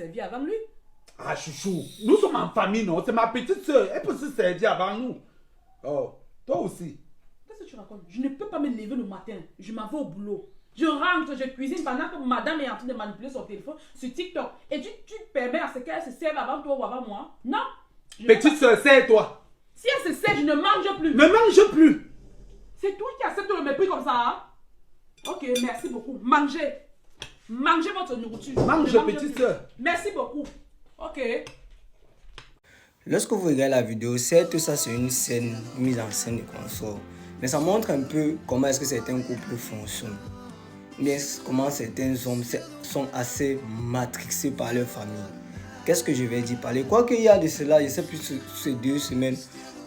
servir avant lui. Ah, chouchou, nous sommes en famille, non? C'est ma petite soeur, elle peut se servir avant nous. Oh, toi aussi. Qu'est-ce que tu racontes? Je ne peux pas me lever le matin. Je m'en vais au boulot. Je rentre, je cuisine pendant que madame est en train de manipuler son téléphone sur TikTok. Et tu permets à ce qu'elle se serve avant toi ou avant moi? Non. Petite soeur, sers-toi. Si elle se sert, je ne mange plus. Ne mange plus. C'est toi qui acceptes le mépris comme ça, hein? Ok, merci beaucoup. Mangez. Mangez votre nourriture. Mange, petite soeur. Merci beaucoup. Ok. Lorsque vous regardez la vidéo, certes, ça c'est une scène, une mise en scène de consort. Mais ça montre un peu comment est-ce que certains couples fonctionnent. Mais comment certains hommes sont assez matrixés par leur famille. Qu'est-ce que je vais dire par là? Quoi qu'il y a de cela, je sais plus ces 2 semaines,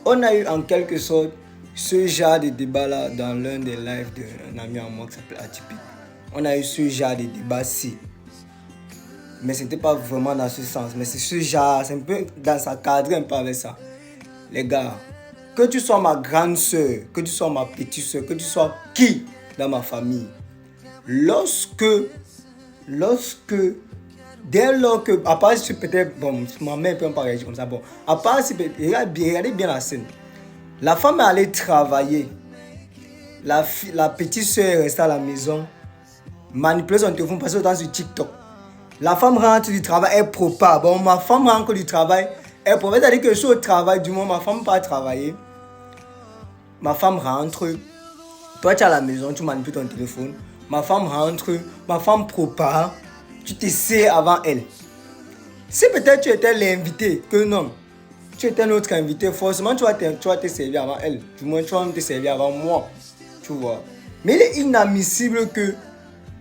on a eu en quelque sorte ce genre de débat-là dans l'un des lives d'un ami à moi qui s'appelle Atypique. On a eu ce genre de débat-ci. Mais ce n'était pas vraiment dans ce sens. Mais c'est ce genre, c'est un peu dans sa cadre, un peu avec ça. Les gars, que tu sois ma grande soeur, que tu sois ma petite soeur, que tu sois qui dans ma famille, dès lors que, à part si peut-être, bon, ma mère peut pas réagir comme ça, bon, à part si regardez bien la scène. La femme est allée travailler. La petite soeur est restée à la maison, manipuler son téléphone, passer autant sur TikTok. La femme rentre du travail, elle propage. Bon, ma femme rentre du travail, elle propage. C'est-à-dire que je suis au travail, du moment ma femme part travailler. Ma femme rentre. Toi, tu es à la maison, tu manipules ton téléphone. Ma femme rentre, ma femme propage. Tu te sais avant elle. Si peut-être tu étais l'invité, que non, tu étais notre invité, forcément tu vas te servir avant elle. Du moins, tu vas te servir avant moi. Tu vois. Mais il est inadmissible que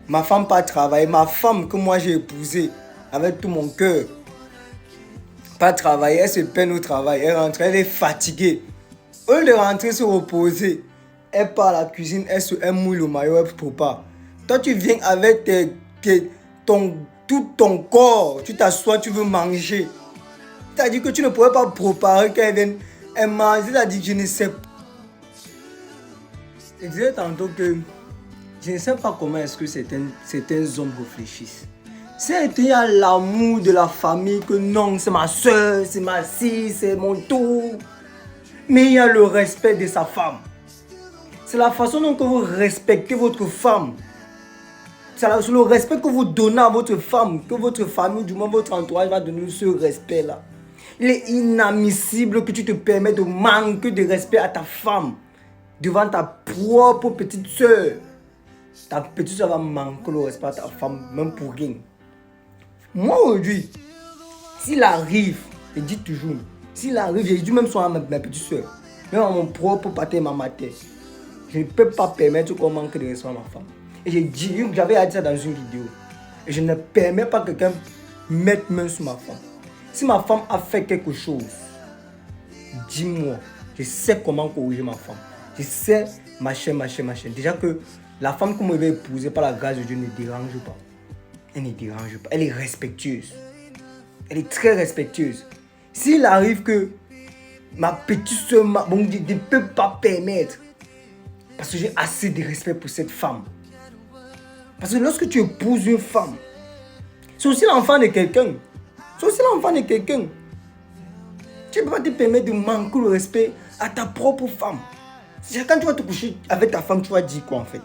ma femme pas travailler, ma femme que moi j'ai épousée avec tout mon cœur, pas travailler, elle se peine au travail, elle rentre, elle est fatiguée. Au lieu de rentrer se reposer, elle part à la cuisine, elle mouille le maillot, elle prépare. Toi tu viens avec tout ton corps, tu t'assois, tu veux manger. C'est-à-dire que tu ne pourrais pas préparer qu'elle vienne, elle mange, c'est-à-dire que je ne sais pas. Je disais tantôt que je ne sais pas comment est-ce que certains hommes réfléchissent. C'est il y a l'amour de la famille que non, c'est ma soeur, c'est ma fille, c'est mon tour. Mais il y a le respect de sa femme. C'est la façon dont vous respectez votre femme. C'est le respect que vous donnez à votre femme, que votre famille, du moins votre entourage va donner ce respect-là. Il est inadmissible que tu te permets de manquer de respect à ta femme devant ta propre petite soeur. Ta petite soeur va manquer le respect à ta femme, même pour rien. Moi aujourd'hui, s'il arrive, je dis toujours, s'il arrive, j'ai dit même sur ma petite soeur, même à mon propre pâté et ma mère, je ne peux pas permettre qu'on manque de respect à ma femme. Et j'avais dit ça dans une vidéo. Et je ne permets pas que quelqu'un mette main sur ma femme. Si ma femme a fait quelque chose, dis-moi, je sais comment corriger ma femme. Je sais machin. Déjà que la femme que je vais épouser par la grâce de Dieu ne dérange pas. Elle ne dérange pas. Elle est respectueuse. Elle est très respectueuse. S'il arrive que ma petite soeur, je ne peux pas permettre. Parce que j'ai assez de respect pour cette femme. Parce que lorsque tu épouses une femme, c'est aussi l'enfant de quelqu'un. Tu ne peux pas te permettre de manquer le respect à ta propre femme. C'est quand tu vas te coucher avec ta femme, tu vas dire quoi en fait?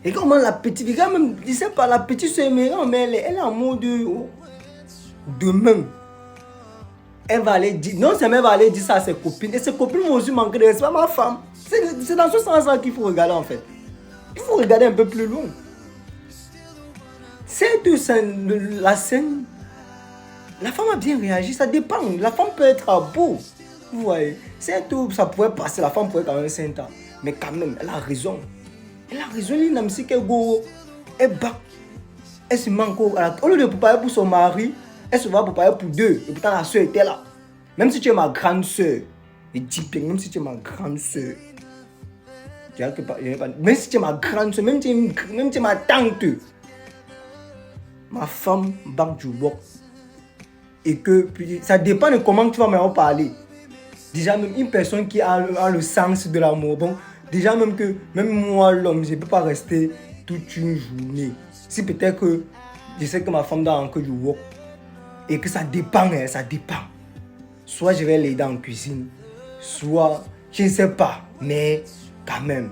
Et comment la petite, regarde même, je sais pas, la petite soeur, mais elle est en mode demain. Elle va aller dire, non seulement elle va aller dire ça à ses copines, et ses copines vont aussi manquer de respect à ma femme. C'est dans ce sens-là qu'il faut regarder en fait. Il faut regarder un peu plus loin. C'est la scène. La femme a bien réagi, ça dépend. La femme peut être beau. Vous voyez, c'est tout, ça pourrait passer, la femme pourrait quand même s'entendre. Mais quand même, elle a raison. Elle a raison, elle bat. Elle se manque. Au lieu de préparer pour son mari, elle se va préparer pour 2. Et pourtant, la soeur était là. Même si tu es ma grande soeur, je dis bien, même si tu es ma grande soeur, même si tu es ma grande soeur, même si tu es ma tante, ma femme bat du bois. Et que ça dépend de comment tu vas me parler. Déjà, même une personne qui a le sens de l'amour, bon, déjà, même moi, l'homme, je ne peux pas rester toute une journée. Si peut-être que je sais que ma femme doit encore du work. Et que ça dépend, hein, ça dépend. Soit je vais l'aider en cuisine, soit je ne sais pas. Mais quand même,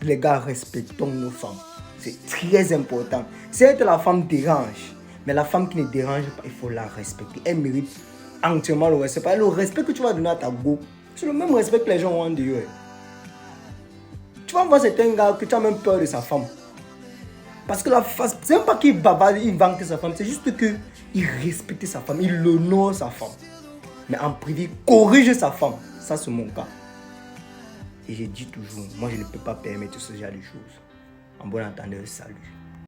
les gars, respectons nos femmes. C'est très important. Certes, la femme dérange, mais la femme qui ne dérange pas, il faut la respecter. Elle mérite entièrement le respect. Le respect que tu vas donner à ta go, c'est le même respect que les gens ont de eux. Tu vas voir certains gars que tu as même peur de sa femme. Parce que la face, c'est même pas qu'il bavarde, il vante sa femme, c'est juste qu'il respecte sa femme, il honore sa femme. Mais en privé, il corrige sa femme. Ça, c'est mon cas. Et je dis toujours, moi je ne peux pas permettre ce genre de choses. En bon entendeur, salut.